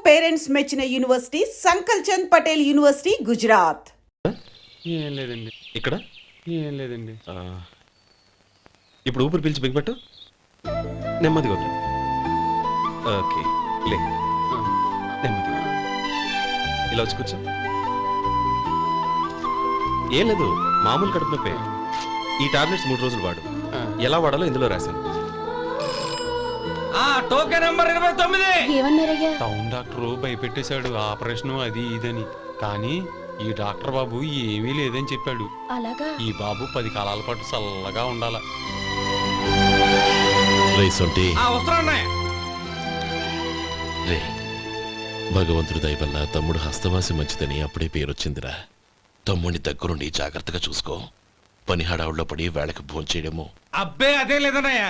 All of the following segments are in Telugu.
పేరెంట్స్ మెచ్చిన యూనివర్సిటీ సంకల్ చంద్ పటేల్ యూనివర్సిటీ గుజరాత్. ఏం లేదండి. ఇక్కడ ఏం లేదండి. ఇప్పుడు ఊపిరి పీల్చి బిగ్బట్టు నెమ్మదిగా వదిలి. ఓకే లే నెమ్మదిగా ఇలా వచ్చి కూర్చో. ఏం లేదు, మామూలు కడుపు నొప్పే. ఈ టాబ్లెట్స్ 3 రోజులు వాడు. ఎలా వాడాలో ఇందులో రాశాను. Token number 29. టౌన్ డాక్టర్ భయపెట్టేశాడు, ఆపరేషన్ అది ఇదని. కానీ ఈ డాక్టర్ బాబు ఏమీ లేదని చెప్పాడు. ఈ బాబు 10 కాలాల పాటు చల్లగా ఉండాల. భగవంతుడి దయ వల్ల తమ్ముడు హస్తవాసి మంచిదని అప్పుడే పేరొచ్చిందిరా. తమ్ముడిని దగ్గరుండి జాగ్రత్తగా చూసుకో. పని హడావుల్లో పడి వేళకు భోంచేయడము. అబ్బే అదే లేదన్నయ్య.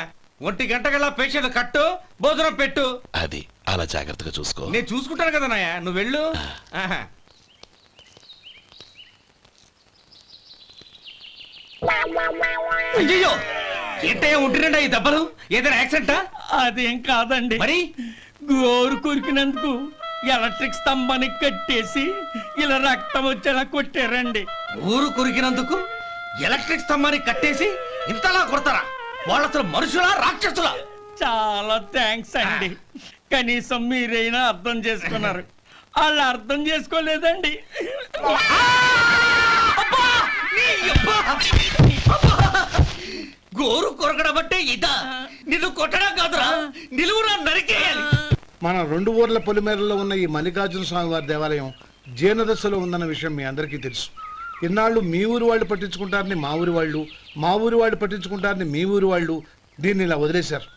1 గంట గల పేషెంట్ కట్టు, భోజనం పెట్టు. అది అలా జాగ్రత్తగా చూసుకో. నేను చూసుకుంటాను కదన్నయ్య, నువ్వు వెళ్ళు. అయ్యో ఏంటయ్యా ఉంటున్నాడా ఈ దెబ్బలు? ఏదైనా యాక్సిడెంటా? అదేం కాదండి, మరి గోరు కొరికినందుకు ఎలక్ట్రిక్ స్తంభానికి కట్టేసి ఇలా రక్తం వచ్చేలా కొట్టారండి. ఊరు కొరికినందుకు ఎలక్ట్రిక్ స్తంభాన్ని కట్టేసి ఇంతలా కొడతారా? వాళ్ళ అసలు మనుషులా రాక్షసులా? చాలా థ్యాంక్స్ అండి, కనీసం మీరైనా అర్థం చేసుకున్నారు. వాళ్ళు అర్థం చేసుకోలేదండి. గోరు కొరకడం అంటే ఇదా? నిన్ను కొట్టడం కాదురా, నిలువురా నరికేయాలి. మన 2 ఊర్ల పొలిమేరలో ఉన్న ఈ మల్లికార్జున స్వామి వారి దేవాలయం జీర్ణదశలో ఉందన్న విషయం మీ అందరికీ తెలుసు. ఇన్నాళ్ళు మీ ఊరు వాళ్ళు పట్టించుకుంటారని మా ఊరి వాళ్ళు, మా ఊరి వాళ్ళు పట్టించుకుంటారని మీ ఊరి వాళ్ళు దీన్ని ఇలా వదిలేశారు.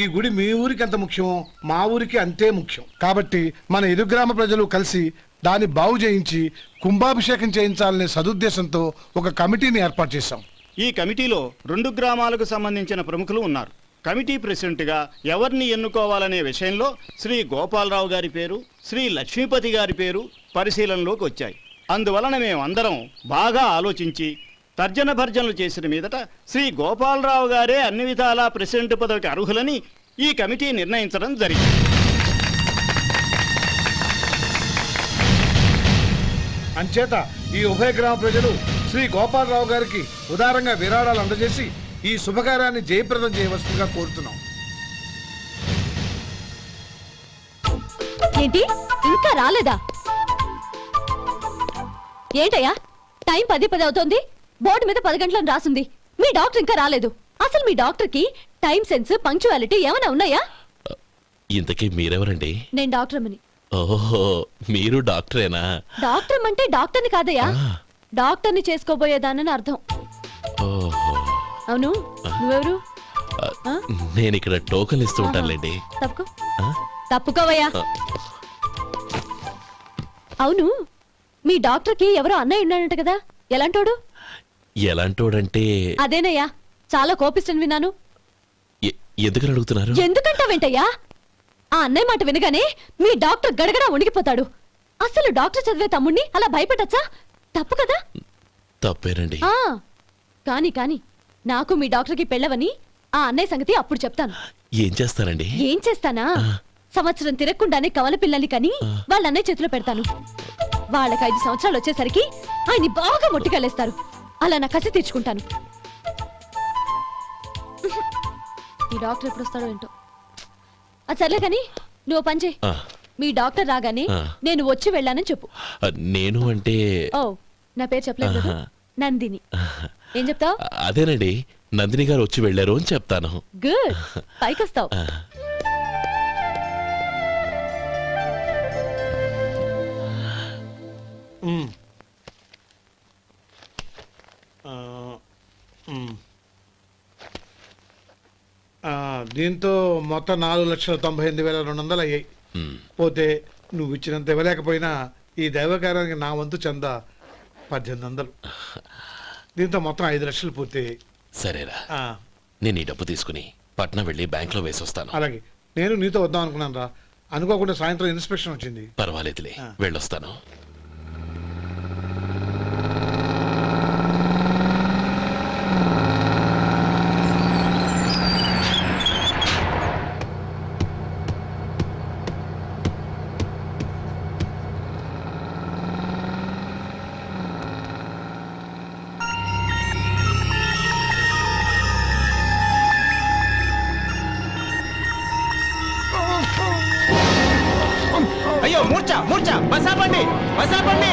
ఈ గుడి మీ ఊరికి ఎంత ముఖ్యమో మా ఊరికి అంతే ముఖ్యం. కాబట్టి మన ఇరు గ్రామ ప్రజలు కలిసి దాన్ని బాగు చేయించి కుంభాభిషేకం చేయించాలనే సదుద్దేశంతో ఒక కమిటీని ఏర్పాటు చేశాం. ఈ కమిటీలో 2 గ్రామాలకు సంబంధించిన ప్రముఖులు ఉన్నారు. కమిటీ ప్రెసిడెంట్గా ఎవరిని ఎన్నుకోవాలనే విషయంలో శ్రీ గోపాలరావు గారి పేరు, శ్రీ లక్ష్మీపతి గారి పేరు పరిశీలనలోకి వచ్చాయి. అందువలన మేమందరం బాగా ఆలోచించి తర్జన భర్జనలు చేసిన మీదట శ్రీ గోపాలరావు గారే అన్ని విధాలా ప్రెసిడెంట్ పదవికి అర్హులని ఈ కమిటీ నిర్ణయించడం జరిగింది. అంచేత ఈ ఉభయ గ్రామ ప్రజలు శ్రీ గోపాలరావు గారికి ఉదారంగా విరాళాలు అందజేసి ఈ శుభకార్యాన్ని జయప్రదం చేయవలసిందిగా కోరుతున్నాం. ఏంటి ఇంకా రాలేదా? ఏంటయ్యా టైం 10 అవుతోంది, బోర్డు మీద 10 గంటలను రాసింది. మీ డాక్టర్ ఇంకా రాలేదు. అసలు మీ డాక్టర్ కి టైం సెన్స్, పంక్చువాలిటీ ఏమైనా ఉన్నాయా? ఇంతకీ మీరెవరండి? నేను డాక్టర్ అమ్మని. ఓహో, మీరు డాక్టరేనా? డాక్టర్ అంటే డాక్టర్ని కాదయ్యా, డాక్టర్ని చేసుకోబోయేదానని అర్థం. ఓహో అవును, నువ్వెవరు? నేను ఇక్కడ టోకన్ ఇస్తూ ఉంటానులేండి. తప్పుకోవయ్యా. అవును, మీ డాక్టర్ కి ఎవరో అన్నయ్య ఉన్నాడంట కదా, ఎలాంటోడు? ఎలాంటోడంటే అదేనయ్యా, చాలా కోపిస్తని విన్నాను. ఎందుకని అడుగుతున్నారు? ఎందుకంటావేంటయ్యా? ఆ అన్నయ్య మాట వినగానే మీ డాక్టర్ గడగడా వణికిపోతాడు. అసలు డాక్టర్ చదివే తమ్ముణ్ణి అలా భయపెట్టచ్చా? తప్పు కదా? తప్పేనండి. కాని కాని నాకు మీ డాక్టర్కి పెళ్ళవని ఆ అన్నయ్య సంగతి అప్పుడు చెప్తాను. ఏం చేస్తారండి? ఏం చేస్తానా, సంవత్సరం తిరగకుండానే కవల పిల్లల్ని కని వాళ్ళ అన్నయ్య చేతిలో పెడతాను. వాళ్ళకి 5 సంవత్సరాలు వచ్చేసరికి ఆయన్ని బాగా మొట్టికెళ్ళేస్తారు. అలా నా కసి తీర్చుకుంటాను. ఈ డాక్టర్ ఎప్పుడు వస్తాడో ఏంటో. అది సర్లే కాని నువ్వు పని చేయి. మీ డాక్టర్ రాగానే నేను వచ్చి వెళ్ళానని చెప్పు. నేను అంటే ఓ, నా పేరు చెప్పలేదు కదా, నందిని. ఏం చెప్తావు? అదేనండి, నందిని గారు వచ్చి వెళ్ళారు అని చెప్తాను. గుడ్, పైకొస్తావు. దీంతో మొత్తం 4,98,200 అయ్యాయి. పోతే నువ్వు ఇచ్చినంత ఇవ్వలేకపోయినా ఈ దైవకార్యానికి నా వంతు చందా 1800. దీంతో మొత్తం 5 లక్షలు పూర్తయ్యాయి. సరేరా, నేను ఈ డబ్బు తీసుకుని పట్నం వెళ్ళి బ్యాంక్ లో వేసి వస్తాను. అలాగే, నేను నీతో వద్దాం అనుకున్నాను రా, అనుకోకుండా సాయంత్రం ఇన్స్పెక్షన్ వచ్చింది. పర్వాలేదులే, వెళ్ళొస్తాను. కూర్చో బస్ ఆపండి బస్ ఆపండి.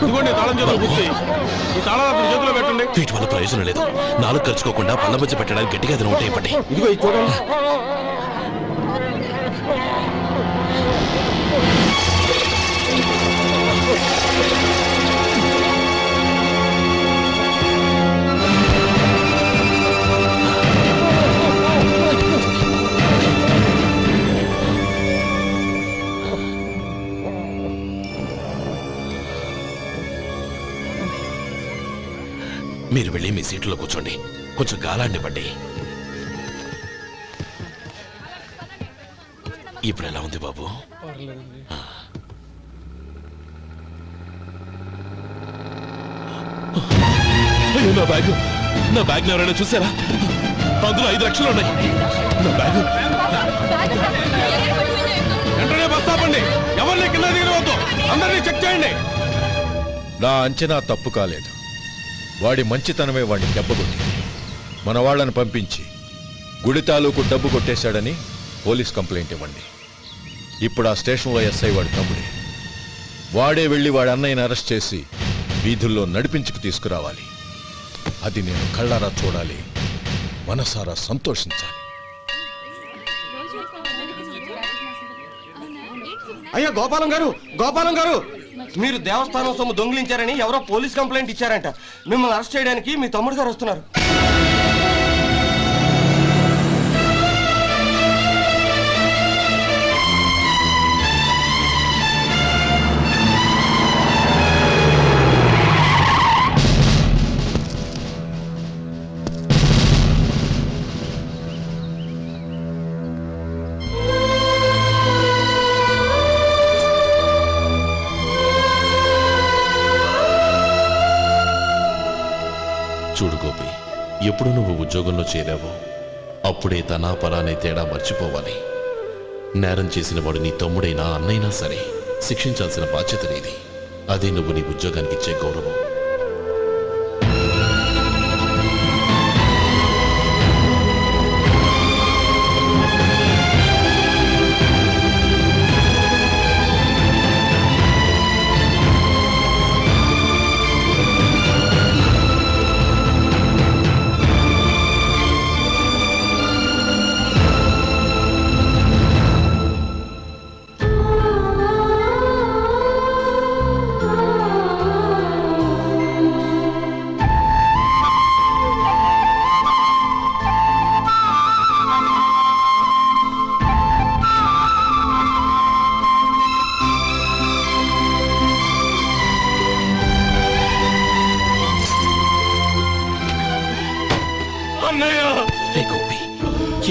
ఇదిగోండి తాళం చేతులు పూర్తి. ఈ తాళాలు అతని చేతిలో పెట్టండి. వీటి వల్ల ప్రయోజనం లేదు. నాలుగు ఖర్చుకోకుండా పళ్ళ మధ్య పెట్టడానికి గట్టిగా ఏదైనా ఉంటే ఇవ్వండి. ఇదిగో ఇది చూడండి. మీరు వెళ్ళి మీ సీట్లో కూర్చోండి. కొంచెం గాలాండివ్వండి. ఇప్పుడు ఎలా ఉంది బాబు? అయ్యో, నా బ్యాగ్ ఎవరైనా చూసారా? అందులో 5 లక్షలు ఉన్నాయి. నా బ్యాగ్ వెంటనే బస్ ఆపండి. ఎవరిని కింద దిగవద్దు. అందరినీ చెక్ చేయండి. నా అంచనా తప్పు కాలేదు. వాడి మంచితనమే వాడిని దెబ్బకొట్టింది. మన వాళ్ళని పంపించి గుడి తాలూకు డబ్బు కొట్టేశాడని పోలీస్ కంప్లైంట్ ఇవ్వండి. ఇప్పుడు ఆ స్టేషన్లో ఎస్ఐ వాడి తమ్ముడే. వాడే వెళ్ళి వాడి అన్నయ్యని అరెస్ట్ చేసి వీధుల్లో నడిపించుకు తీసుకురావాలి. అది నేను కళ్ళారా చూడాలి, మనసారా సంతోషించాలి. అయ్యా గోపాలం గారు మీరు దేవస్థానం సొమ్ము దొంగిలించారని ఎవరో పోలీస్ కంప్లైంట్ ఇచ్చారంట. మిమ్మల్ని అరెస్ట్ చేయడానికి మీ తమ్ముడు గారు వస్తున్నారు. చూడు గోపి, ఎప్పుడు నువ్వు ఉద్యోగంలో చేరావో అప్పుడే తనా పరానే తేడా మర్చిపోవాలి. నేరం చేసిన వాడు నీ తమ్ముడైనా అన్నైనా సరే శిక్షించాల్సిన బాధ్యత నీది. అదే నువ్వు నీ ఉద్యోగానికి ఇచ్చే గౌరవం.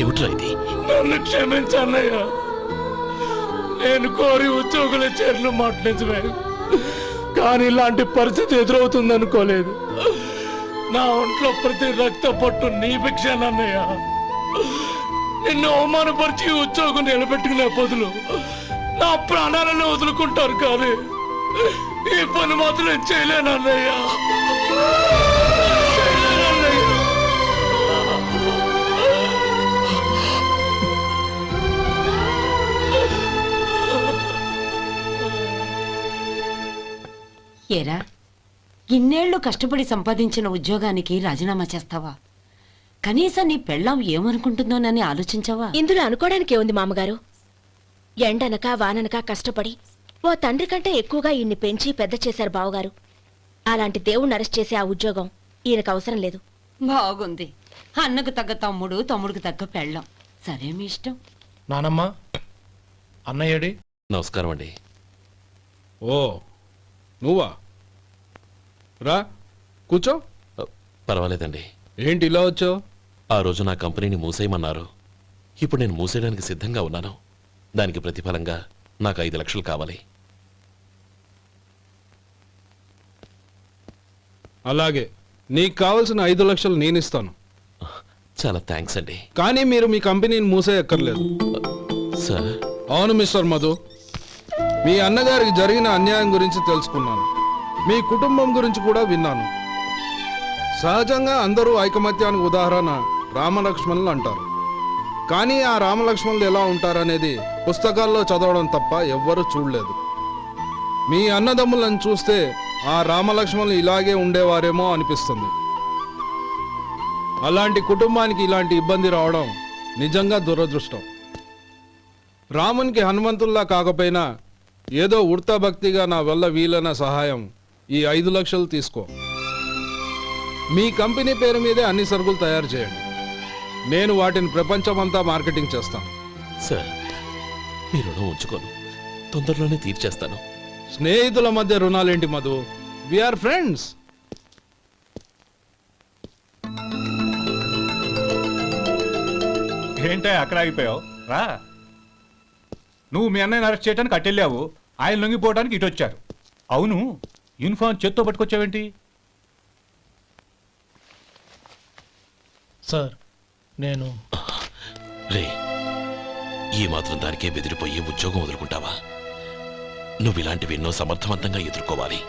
ఏమిట్రా ఇది? నన్ను క్షమించన్నయ్య. నేను కోరి ఉద్యోగుల చేరిన మాట నిజమే, కానీ ఇలాంటి పరిస్థితి ఎదురవుతుంది అనుకోలేదు. నా ఒంట్లో ప్రతి రక్త పట్టు నీ భిక్షనన్నయ్య. నిన్ను అవమానపరిచి ఉద్యోగం నిలబెట్టుకునే బదులు నా ప్రాణాలను వదులుకుంటారు, కానీ ఈ పని మాత్రం నేను చేయలేనన్నయ్య. ఏరా, ఇన్నేళ్లు కష్టపడి సంపాదించిన ఉద్యోగానికి రాజీనామా చేస్తావా? కనీసం నీ పెళ్ళాం ఏమనుకుంటుందోనని ఆలోచించావా? ఇందులో అనుకోవడానికి ఏముంది మామగారు? ఎండనక వాననక కష్టపడి ఓ తండ్రి కంటే ఎక్కువగా ఈయన్ని పెంచి పెద్ద చేశారు బావగారు. అలాంటి దేవుణ్ణి అరెస్ట్ చేసే ఆ ఉద్యోగం ఈయనకు అవసరం లేదు. బాగుంది. అన్నకు తగ్గ తమ్ముడు, తమ్ముడికి తగ్గ పెళ్ళాం. సరే, మీ ఇష్టం. నానమ్మ, అన్నయ్యడి. నమస్కారం అండి. ఓ, నువ్వా? రా కూర్చో. పర్వాలేదండి. ఏంటి ఇలా వచ్చావు? ఆ రోజు నా కంపెనీని మూసేయమన్నారు. ఇప్పుడు నేను మూసేయడానికి సిద్ధంగా ఉన్నాను. దానికి ప్రతిఫలంగా నాకు 5 లక్షలు కావాలి. అలాగే, నీకు కావాల్సిన 5 లక్షలు నేను ఇస్తాను. చాలా థ్యాంక్స్ అండి. కానీ మీరు మీ కంపెనీని మూసేయక్కర్లేదు. సార్? అవును మిస్టర్ మధు, మీ అన్నగారికి జరిగిన అన్యాయం గురించి తెలుసుకున్నాను. మీ కుటుంబం గురించి కూడా విన్నాను. సహజంగా అందరూ ఐకమత్యానికి ఉదాహరణ రామలక్ష్మణులు అంటారు. కానీ ఆ రామలక్ష్మణులు ఎలా ఉంటారనేది పుస్తకాల్లో చదవడం తప్ప ఎవ్వరూ చూడలేదు. మీ అన్నదమ్ములను చూస్తే ఆ రామలక్ష్మణులు ఇలాగే ఉండేవారేమో అనిపిస్తుంది. అలాంటి కుటుంబానికి ఇలాంటి ఇబ్బంది రావడం నిజంగా దురదృష్టం. రామునికి హనుమంతుల్లా కాకపోయినా ఏదో ఉడతా భక్తిగా నా వల్ల వీలైన సహాయం ఈ 5 లక్షలు తీసుకో. మీ కంపెనీ పేరు మీదే అన్ని సరుకులు తయారు చేయండి. నేను వాటిని ప్రపంచమంతా మార్కెటింగ్ చేస్తాను. సార్, మీ రుణం ఉంచుకోను, తొందరలోనే తీర్చేస్తాను. స్నేహితుల మధ్య రుణాలేంటి మధు? We are friends. ఏంటే అక్కడ ఆగిపోయావు? రా. నువ్వు మీ అన్నయ్యని అరెస్ట్ చేయడానికి అట్టెళ్ళావు, ఆయన లొంగిపోవడానికి ఇటు వచ్చారు. అవును, యూనిఫామ్ చేత్తో పట్టుకొచ్చావేంటి? సార్ నేను రే, ఈ మాత్రం దానికే బెదిరిపోయి ఉద్యోగం వదులుకుంటావా? నువ్వు ఇలాంటివి ఎన్నో సమర్థవంతంగా ఎదుర్కోవాలి.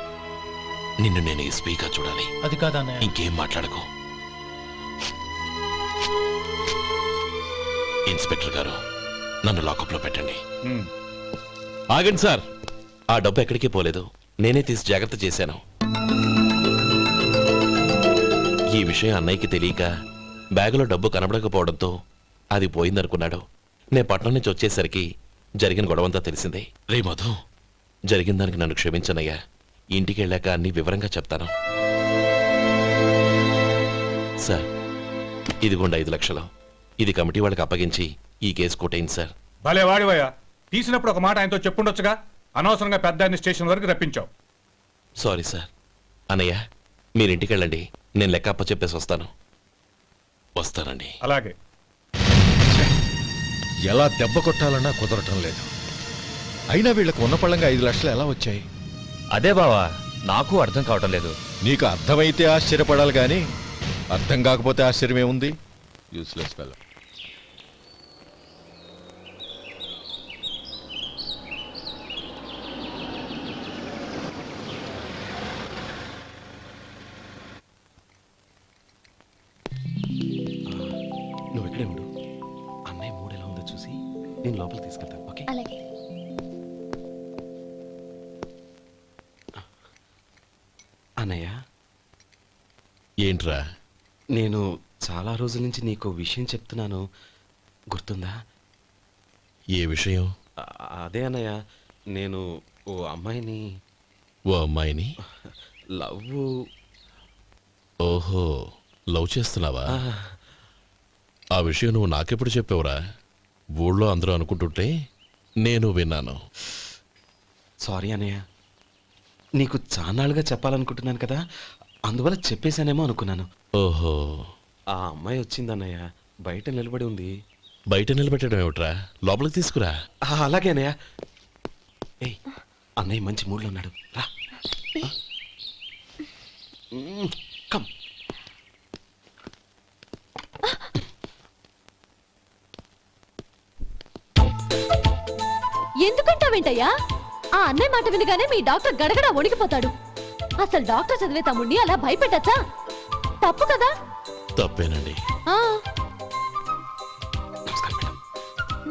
నిన్ను నేను ఎస్పీగా చూడాలి. అది కాదన్నయ్య. ఇంకేం మాట్లాడకు. ఇన్స్పెక్టర్ గారు, నన్ను లాకప్లో పెట్టండి. ఆగండి సార్, ఆ డబ్బు ఎక్కడికి పోలేదు, నేనే తీసి జాగ్రత్త చేశాను. ఈ విషయం అన్నయ్యకి తెలియక బ్యాగులో డబ్బు కనబడకపోవడంతో అది పోయిందనుకున్నాడు. నే పట్నం నుంచి వచ్చేసరికి జరిగిన గొడవంతా తెలిసిందే. రే మధు, జరిగిన దానికి నన్ను క్షమించనయ్యా. ఇంటికి వెళ్ళాక అన్ని వివరంగా చెప్తాను. సార్, ఇదిగోండి 5 లక్షలు. ఇది కమిటీ వాళ్ళకి అప్పగించి ఈ కేసు కొట్టేయండి సార్. భలే వాడివయ్యా, తీసినప్పుడు ఒక మాట ఆయనతో చెప్పుండొచ్చుగా. అనవసరంగా పెద్ద ఆయన స్టేషన్ వరకు రప్పించావు. Sorry sir. అన్నయ్య, మీరు ఇంటికి వెళ్ళండి, నేను లెక్క అప్ప చెప్పేసి వస్తాను. వస్తానండి. అలాగే. ఎలా దెబ్బ కొట్టాలన్నా కుదరటం లేదు. అయినా వీళ్ళకు ఉన్న పళ్ళంగా 5 లక్షలు ఎలా వచ్చాయి? అదే బావా, నాకు అర్థం కావటం లేదు. నీకు అర్థమైతే ఆశ్చర్యపడాలి కానీ అర్థం కాకపోతే ఆశ్చర్యమేముంది? Useless fellow. నువ్వు ఇక్కడే ఉండు. అన్నయ్య మూడు ఎలా ఉందో చూసి నేను లోపలికి తీసుకెళ్తాను. ఓకే? అలాగే. అన్నయ్య, ఏంట్రా? నేను చాలా రోజుల నుంచి నీకు విషయం చెప్తున్నాను, గుర్తుందా? ఏ విషయం? అదే అన్నయ్య, నేను ఓ అమ్మాయిని ఓ అమ్మాయిని లవ్. ఓహో, లవ్ చేస్తున్నావా? ఆ విషయం నువ్వు నాకెప్పుడు చెప్పావురా? ఊళ్ళో అందరూ అనుకుంటుంటే నేను విన్నాను. సారీ అన్నయ్య, నీకు చాన్నాళ్ళుగా చెప్పాలనుకుంటున్నాను కదా, అందువల్ల చెప్పేశానేమో అనుకున్నాను. ఓహో, ఆ అమ్మాయి వచ్చిందన్నయ్య, బయట నిలబడి ఉంది. బయట నిలబెట్టడం ఏమిట్రా? లోపలికి తీసుకురా. అలాగే అన్నయ్య. ఏయ్, అన్నయ్య మంచి మూడ్లో ఉన్నాడు, రా. కమ్. ఎందుకంటావేంటయ్యా? ఆ అన్నయ్య మాట వినగానే మీ డాక్టర్ గడగడ వణికిపోతాడు. అసలు డాక్టర్ చదివే తమ్ముడిని అలా భయపెట్టచ్చా? తప్పు కదా? తప్పేనండి.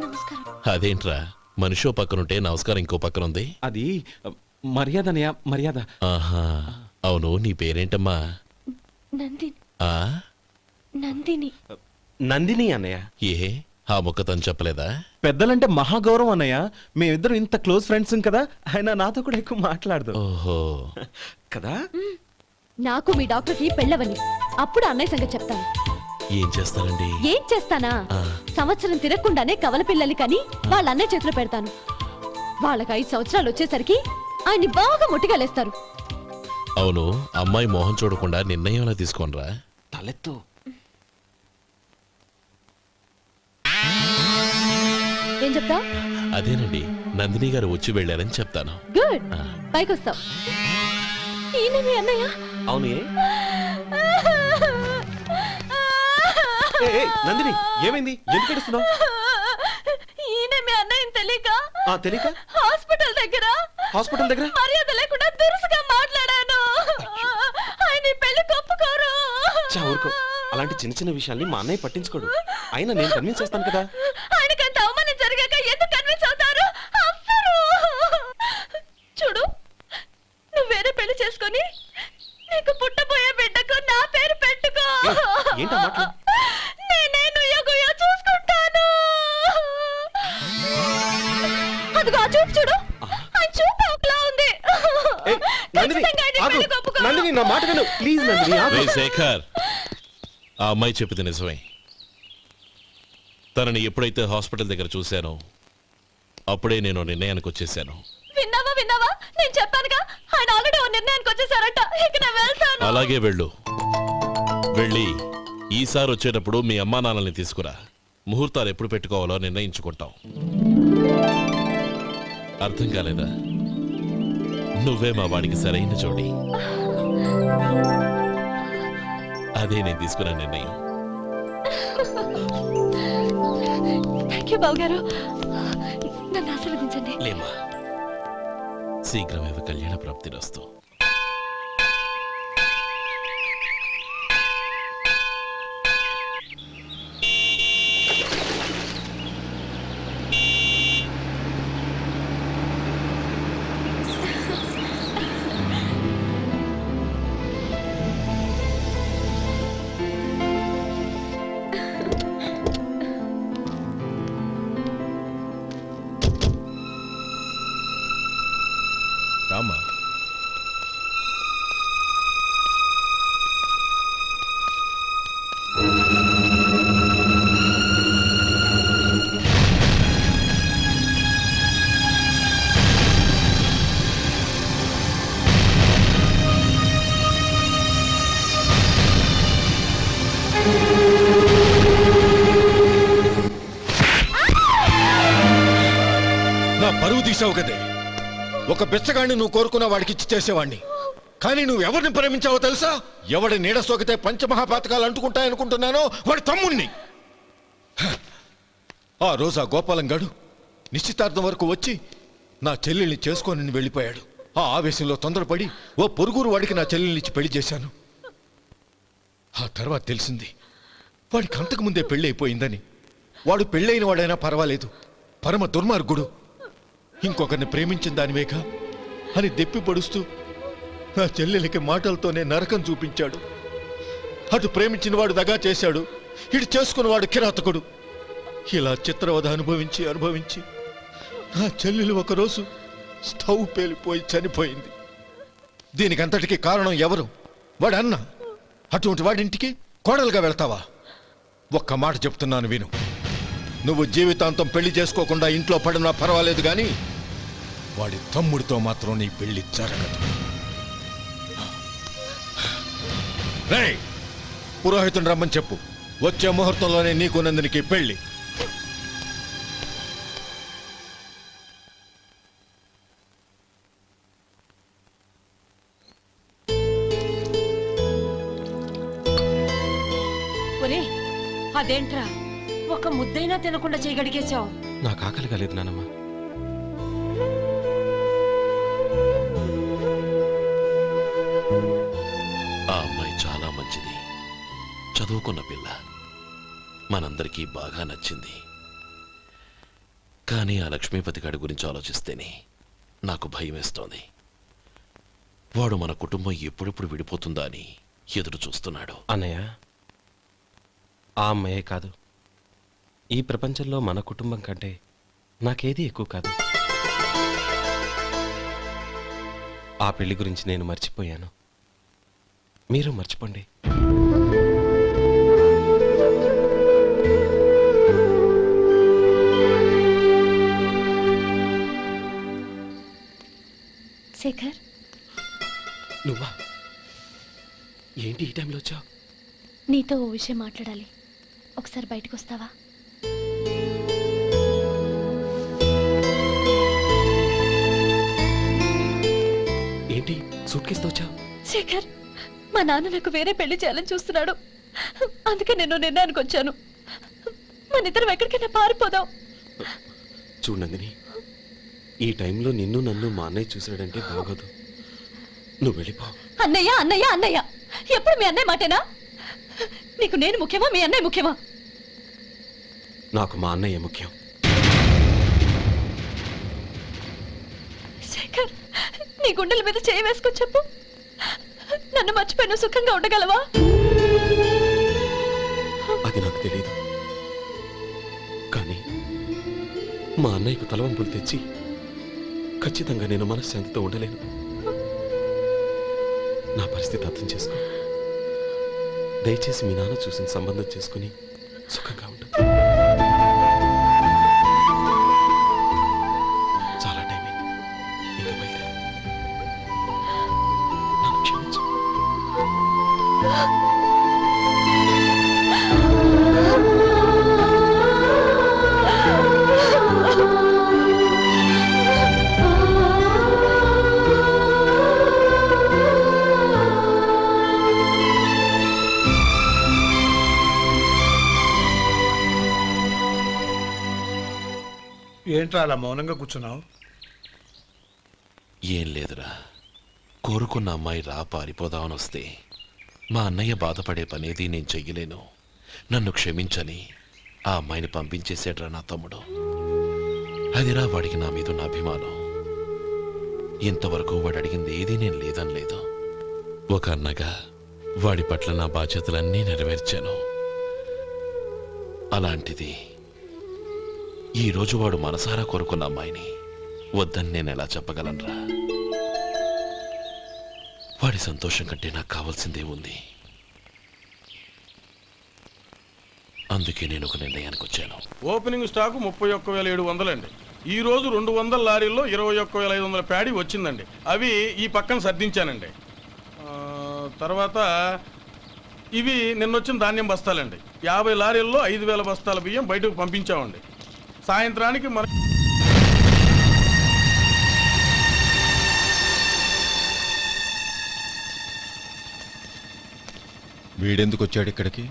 నమస్కారం. అదేంట్రా, మనిషో పక్కనుంటే నమస్కారం ఇంకో పక్కన ఉంది? అది మర్యాద అన్నయ్య, మర్యాద. ఆహా, అవును, నీ పేరేంటమ్మా? నందిని. ఆ నందిని. నందిని అన్నయ్య. ఏ, ఆ ముక్క తను చెప్పలేదా? పెద్దలంటే మహాగౌరవం అన్నయ్య, మేమిద్దరం ఇంత క్లోజ్ ఫ్రెండ్స్ కదా, ఆయన నాతో కూడా ఎక్కువ మాట్లాడదు. ఓహో కదా. నాకు మీ డాక్టర్కి పెళ్ళవని, అప్పుడు అన్నయ్య సంగతి చెప్తాను. ఏం చేస్తానండి? ఏం చేస్తానా? సంవత్సరం తిరగకుండానే కవల పిల్లల్ని కని వాళ్ళ అన్నయ్య చేతిలో పెడతాను. వాళ్ళకి 5 సంవత్సరాలు వచ్చేసరికి ఆయన్ని బాగా ముట్టిగలేస్తారు. అవును, అమ్మాయి మోహం చూడకుండా నిర్ణయం ఎలా తీసుకోనరా? తలెత్తు. ఏం చెప్తా? అదేనండి, నందిని గారు వచ్చి వెళ్ళారని చెప్తాను. గుడ్, పైకొస్తావు. ఈయన మీ అన్నయ్య? అవును. నందిని, ఏమైంది? ఎందుకు ఏడుస్తున్నావు? ఈయన మీ అన్నయ్యని తెలియక తెలియక హాస్పిటల్ దగ్గర మర్యాద లేకుండా దురుసుగా మాట్లాడాను. ఆయన పెళ్లి ఒప్పుకోరు. ఊరుకో, అలాంటి చిన్న చిన్న విషయాల్ని మా అన్నయ్య పట్టించుకోడు. అయినా నేను కన్విన్స్ చేస్తాను కదా. ఆయనకంత అవమానం జరిగాక ఎందుకు కన్విన్స్ అవుతారు? అవ్వరు. చూడు, నువ్వు వేరే పెళ్లి చేసుకొని నీకు పుట్టబోయే బిడ్డకు నా పేరు పెట్టుకో. ఏంటా మాటలు? నేనే నుయ్యగుయ్య చూసుకుంటాను. అదిగో ఆ చూపు చూడు, ఆ చూపు ఒకలా ఉంది. ఖచ్చితంగా ఆయన పెళ్లి ఒప్పుకో. నందిని నా మాట విను ప్లీజ్. నందిని రే శేఖర్, ఆ అమ్మాయి చెప్పింది నిజమే. తనని ఎప్పుడైతే హాస్పిటల్ దగ్గర చూశానో అప్పుడే నేను నిర్ణయానికి వచ్చేసాను. విన్నావా విన్నావా, నేను చెప్పానుగా ఆయన ఆల్రెడీ ఓ నిర్ణయానికి వచ్చేసారట. ఇక నేను వెళ్తాను. అలాగే వెళ్ళి ఈసారి వచ్చేటప్పుడు మీ అమ్మా నాన్నల్ని తీసుకురా. ముహూర్తాలు ఎప్పుడు పెట్టుకోవాలో నిర్ణయించుకుంటాం. అర్థం కాలేదా? నువ్వే మా వాడికి సరైన జోడి. అదే నేను తీసుకున్న నిర్ణయం. థ్యాంక్ యూ బాబు గారు, నన్ను ఆశీర్వదించండి. లేమ్మా, శీఘ్రమేవ కళ్యాణ ప్రాప్తిరస్తు. రామా, నా పరువు తీసావు కదే. ఒక బెచ్చగాడిని నువ్వు కోరుకున్న వాడికి ఇచ్చి చేసేవాడిని. కానీ నువ్వు ఎవరిని ప్రేమించావో తెలుసా? ఎవడి నీడ సోకితే పంచమహాపాతకాలు అంటుకుంటాయనుకుంటున్నానో వాడి తమ్ముణ్ణి. ఆ రోజు ఆ గోపాలం గాడు నిశ్చితార్థం వరకు వచ్చి నా చెల్లెల్ని చేసుకొని వెళ్ళిపోయాడు. ఆ ఆవేశంలో తొందరపడి ఓ పొరుగురు వాడికి నా చెల్లెల్నిచ్చి పెళ్లి చేశాను. ఆ తర్వాత తెలిసింది వాడికి అంతకుముందే పెళ్లి అయిపోయిందని. వాడు పెళ్ళైన వాడైనా పర్వాలేదు, పరమ దుర్మార్గుడు. ఇంకొకరిని ప్రేమించిన దానివేక అని దెప్పి పొడుస్తూ నా చెల్లెలికి మాటలతోనే నరకం చూపించాడు. అటు ప్రేమించిన వాడు దగా చేశాడు, ఇటు చేసుకున్నవాడు కిరాతకుడు. ఇలా చిత్రవధ అనుభవించి నా చెల్లెలు ఒకరోజు స్టవ్ పేలిపోయి చనిపోయింది. దీనికంతటికి కారణం ఎవరు? వాడు అన్న. అటువంటి వాడింటికి కోడలుగా వెళ్తావా? ఒక్క మాట చెప్తున్నాను విను. నువ్వు జీవితాంతం పెళ్లి చేసుకోకుండా ఇంట్లో పడినా పర్వాలేదు, కానీ వాడి తమ్ముడితో మాత్రం నీ పెళ్లి జరగదు. రేయ్, పురోహితుని రమ్మని చెప్పు. వచ్చే ముహూర్తంలోనే నీకు నందినికి పెళ్లి. ఒరే, అదేంట్రా ఒక ముద్దైనా తినకుండా చేయగడిగేశావు? నాకు ఆకలి కాలేదు నానమ్మ. ఆ అమ్మాయి చాలా మంచిది, చదువుకున్న పిల్ల, మనందరికీ బాగా నచ్చింది. కానీ ఆ లక్ష్మీపతి గారి గురించి ఆలోచిస్తేనే నాకు భయం వేస్తోంది. వాడు మన కుటుంబం ఎప్పుడెప్పుడు విడిపోతుందా అని ఎదురు చూస్తున్నాడు. అన్నయ్య, ఆ అమ్మాయే కాదు, ఈ ప్రపంచంలో మన కుటుంబం కంటే నాకేది ఎక్కువ కాదు. ఆ పెళ్లి గురించి నేను మర్చిపోయాను, మీరు మర్చిపోండి. శేఖర్, నువ్వా? ఏంటి ఈ టైంలో వచ్చావు? నీతో ఓ విషయం మాట్లాడాలి. ఒకసారి బయటకు వస్తావా? ఏంటి సూట్ కేసుతో వచ్చావు? శేఖర్, మా నాన్న నాకు వేరే పెళ్లి చేయాలని చూస్తున్నాడు. అందుకే నేను నిర్ణయానికి వచ్చాను. మన ఇద్దరం ఎక్కడికైనా పారిపోదాం. చూడు నందిని, ఈ టైంలో నిన్ను నన్ను మా అన్నయ్య చూసాడంటే బాగోదు. నువ్వు వెళ్ళిపో. అన్నయ్య అన్నయ్య అన్నయ్య, ఎప్పుడు మీ అన్నయ్య మాటేనా? నీకు నేను ముఖ్యమా, మీ అన్నయ్య ముఖ్యమా? నాకు మా అన్నయ్య ముఖ్యం. శేఖర్, నీ గుండెల మీద చేయి వేసుకొని చెప్పు, నన్ను మర్చిపోయి నువ్వు సుఖంగా ఉండగలవా? అది నాకు తెలియదు, కానీ మా అన్నయ్యకు తలవంపులు తెచ్చి ఖచ్చితంగా నేను మనశ్శాంతితో ఉండలేను. నా పరిస్థితి అర్థం చేసుకో. దయచేసి మీ నాన్న చూసిన సంబంధం చేసుకుని సుఖంగా ఉంటుంది. చాలా టైం అయింది, ఇంకా బయలుదేరు. నన్ను క్షమించు. ఏంట్రా అలా మౌనంగా కూర్చున్నావు? ఏం లేదురా, కోరుకున్న అమ్మాయి రా పారిపోదామని వస్తే మా అన్నయ్య బాధపడే పనేది నేను చెయ్యలేను. నన్ను క్షమించని ఆ అమ్మాయిని పంపించేసాడ్రా నా తమ్ముడు. అదిరా వాడికి నా మీద ఉన్న అభిమానం. ఇంతవరకు వాడు అడిగింది ఏదీ నేను లేదని లేదు. ఒక అన్నగా వాడి పట్ల నా బాధ్యతలన్నీ నెరవేర్చాను. అలాంటిది ఈరోజు వాడు మనసారా కోరుకున్న అమ్మాయిని వద్దని నేను ఎలా చెప్పగలనురా? వాడి సంతోషం కంటే నాకు కావాల్సిందే ఉంది. అందుకే నేను ఒక నిర్ణయానికి వచ్చాను. ఓపెనింగ్ స్టాకు 31,700 అండి. ఈ రోజు 200 లారీల్లో 21,500 ప్యాడీ వచ్చిందండి. అవి ఈ పక్కన సర్దించానండి. తర్వాత ఇవి నిన్నొచ్చిన ధాన్యం బస్తాలండి. 50 లారీల్లో 5,000 బస్తాల బియ్యం బయటకు పంపించామండి. సాయంత్రానికి మన వీడెందుకు వచ్చాడు ఇక్కడికి?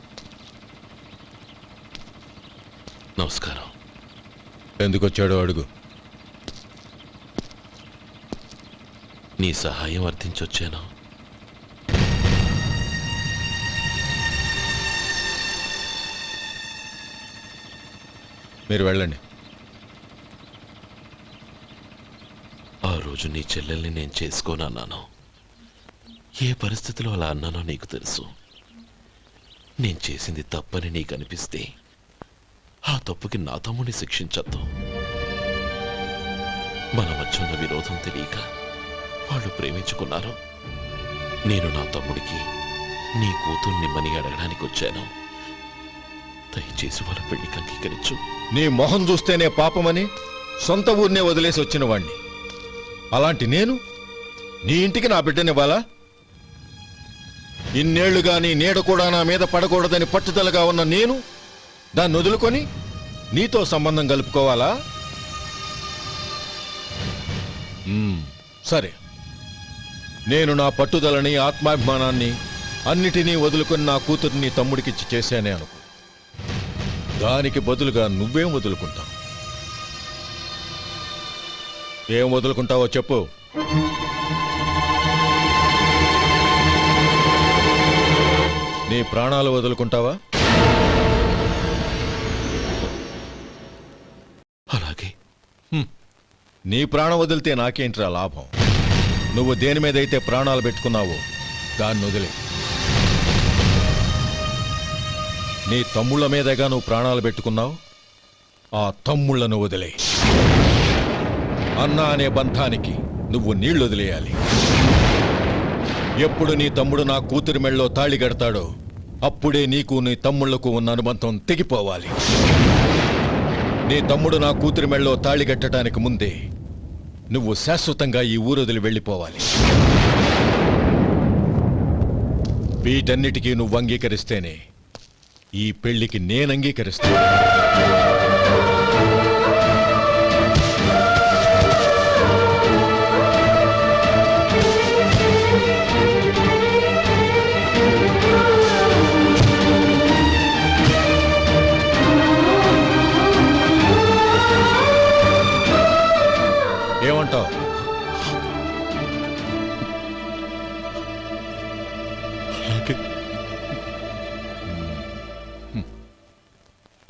నమస్కారం. ఎందుకు వచ్చాడో అడుగు. నీ సహాయం అర్థించొచ్చాను. మీరు వెళ్ళండి. ఆ రోజు నీ చెల్లెల్ని నేను చేసుకోనన్నాను. ఏ పరిస్థితిలో అలా అన్నానో నీకు తెలుసు. నేను చేసింది తప్పని నీకు అనిపిస్తే ఆ తప్పుకి నా తమ్ముడిని శిక్షించద్దు. మన మధ్య ఉన్న విరోధం తెలియక వాళ్ళు ప్రేమించుకున్నారు. నేను నా తమ్ముడికి నీ కూతుర్నిమ్మని అడగడానికి వచ్చాను. దయచేసి వాళ్ళ పెళ్లికి అంగీకరించు. నీ మొహం చూస్తేనే పాపమని సొంత ఊరినే వదిలేసి వచ్చిన వాణ్ణి. అలాంటి నేను నీ ఇంటికి నా బిడ్డనివ్వాలా? ఇన్నేళ్లుగా నీ నీడ కూడా నా మీద పడకూడదని పట్టుదలగా ఉన్న నేను దాన్ని వదులుకొని నీతో సంబంధం కలుపుకోవాలా? సరే, నేను నా పట్టుదలని ఆత్మాభిమానాన్ని అన్నిటినీ వదులుకొని నా కూతుర్ని తమ్ముడికిచ్చి చేశానే అనుకో. దానికి బదులుగా నువ్వేం వదులుకుంటావు? ఏం వదులుకుంటావో చెప్పు. నీ ప్రాణాలు వదులుకుంటావా? అలాగే. నీ ప్రాణం వదిలితే నాకేంట్రా లాభం? నువ్వు దేని మీదైతే ప్రాణాలు పెట్టుకున్నావో దాన్ని వదిలే. నీ తమ్ముళ్ళ మీదగా నువ్వు ప్రాణాలు పెట్టుకున్నావు. ఆ తమ్ముళ్లను వదిలే. అన్న అనే బంధానికి నువ్వు నీళ్లు వదిలేయాలి. ఎప్పుడు నీ తమ్ముడు నా కూతురి మెళ్ళలో తాళి కడతాడో అప్పుడే నీకు నీ తమ్ముళ్లకు ఉన్న అనుబంధం తెగిపోవాలి. నీ తమ్ముడు నా కూతురి మెళ్ళలో తాళి కట్టడానికి ముందే నువ్వు శాశ్వతంగా ఈ ఊరొదిలి వెళ్ళిపోవాలి. వీటన్నిటికీ నువ్వు అంగీకరిస్తేనే ఈ పెళ్లికి నేను అంగీకరిస్తాను. ఏమంటావు?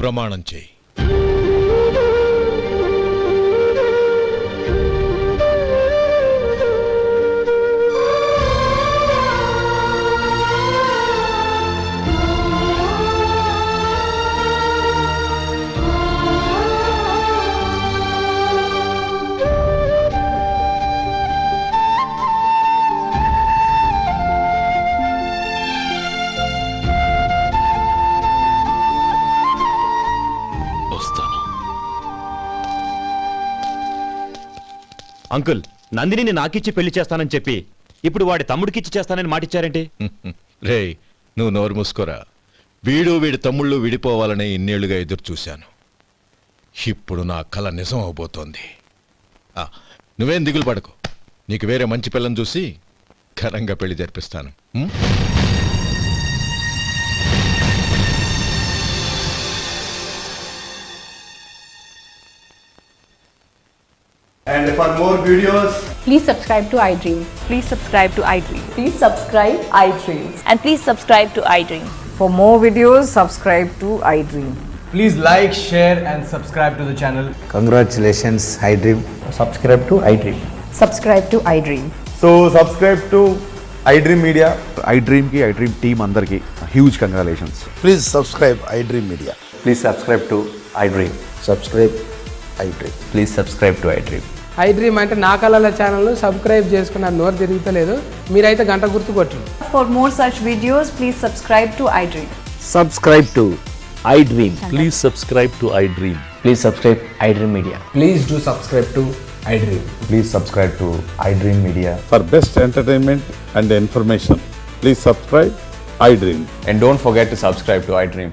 ప్రమాణం చేయి. అంకుల్ నందినిని నాకిచ్చి పెళ్లి చేస్తానని చెప్పి ఇప్పుడు వాడి తమ్ముడికిచ్చి చేస్తానని మాటిచ్చారేంటి? రేయ్ నువ్వు నోరు మూసుకోరా. వీడి తమ్ముళ్ళు విడిపోవాలనే ఇన్నేళ్లుగా ఎదురు చూశాను. ఇప్పుడు నా కల నిజం అవబోతోంది. నువ్వేం దిగులు పడకు. నీకు వేరే మంచి పిల్లని చూసి ఘనంగా పెళ్లి జరిపిస్తాను. And for more videos, Please subscribe to iDream. Please subscribe to iDream. Please subscribe iDream. And please subscribe to iDream. For more videos, subscribe to iDream. Please like, share and subscribe to the channel. Congratulations iDream. Subscribe to iDream. Subscribe to iDream. So subscribe to iDream Media. iDreamకి iDream టీమ్ అందరికీ huge congratulations. Please subscribe iDream Media. Please subscribe to iDream. Subscribe iDream. Please subscribe to iDream. iDream అంటే నా కళల ఛానల్ సబ్స్క్రైబ్ చేసుకున్న నోరు తిరుగుతలేదు. మీరైతే గంట గుర్తు కొట్టండి. For more such videos, please subscribe to iDream. Subscribe to iDream. Please subscribe to iDream. Please subscribe iDream media. Please do subscribe to iDream. Please subscribe to iDream media. For best entertainment and information please subscribe iDream. And don't forget to subscribe to iDream.